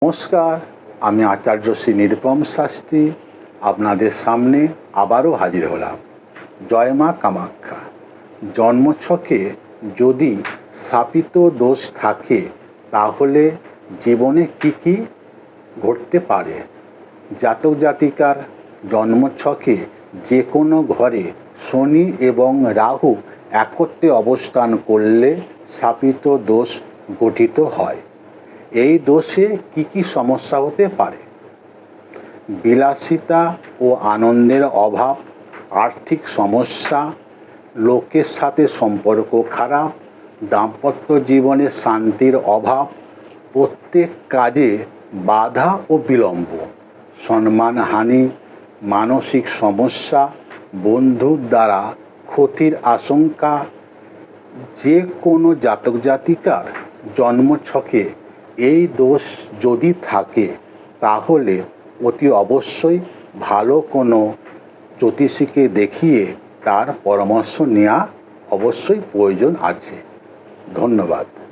নমস্কার, আমি আচার্য শ্রী নিরুপম শাস্ত্রী আপনাদের সামনে আবারও হাজির হলাম। জয় মা কামাখ্যা। জন্মছকে যদি শাপিত দোষ থাকে তাহলে জীবনে কি ঘটতে পারে? জাতক জাতিকার জন্মছকে যে কোনো ঘরে শনি এবং রাহু একত্রে অবস্থান করলে শাপিত দোষ গঠিত হয়। এই দোষে কি সমস্যা হতে পারে? বিলাসিতা ও আনন্দের অভাব, আর্থিক সমস্যা, লোকের সাথে সম্পর্ক খারাপ, দাম্পত্য জীবনে শান্তির অভাব, প্রত্যেক কাজে বাধা ও বিলম্ব, সম্মানহানি, মানসিক সমস্যা, বন্ধুর দ্বারা ক্ষতির আশঙ্কা। যে কোনো জাতক জাতিকার জন্মছকে এই দোষ যদি থাকে তাহলে অতি অবশ্যই ভালো কোনো জ্যোতিষীকে দেখিয়ে তার পরামর্শ নেওয়া অবশ্যই প্রয়োজন আছে। ধন্যবাদ।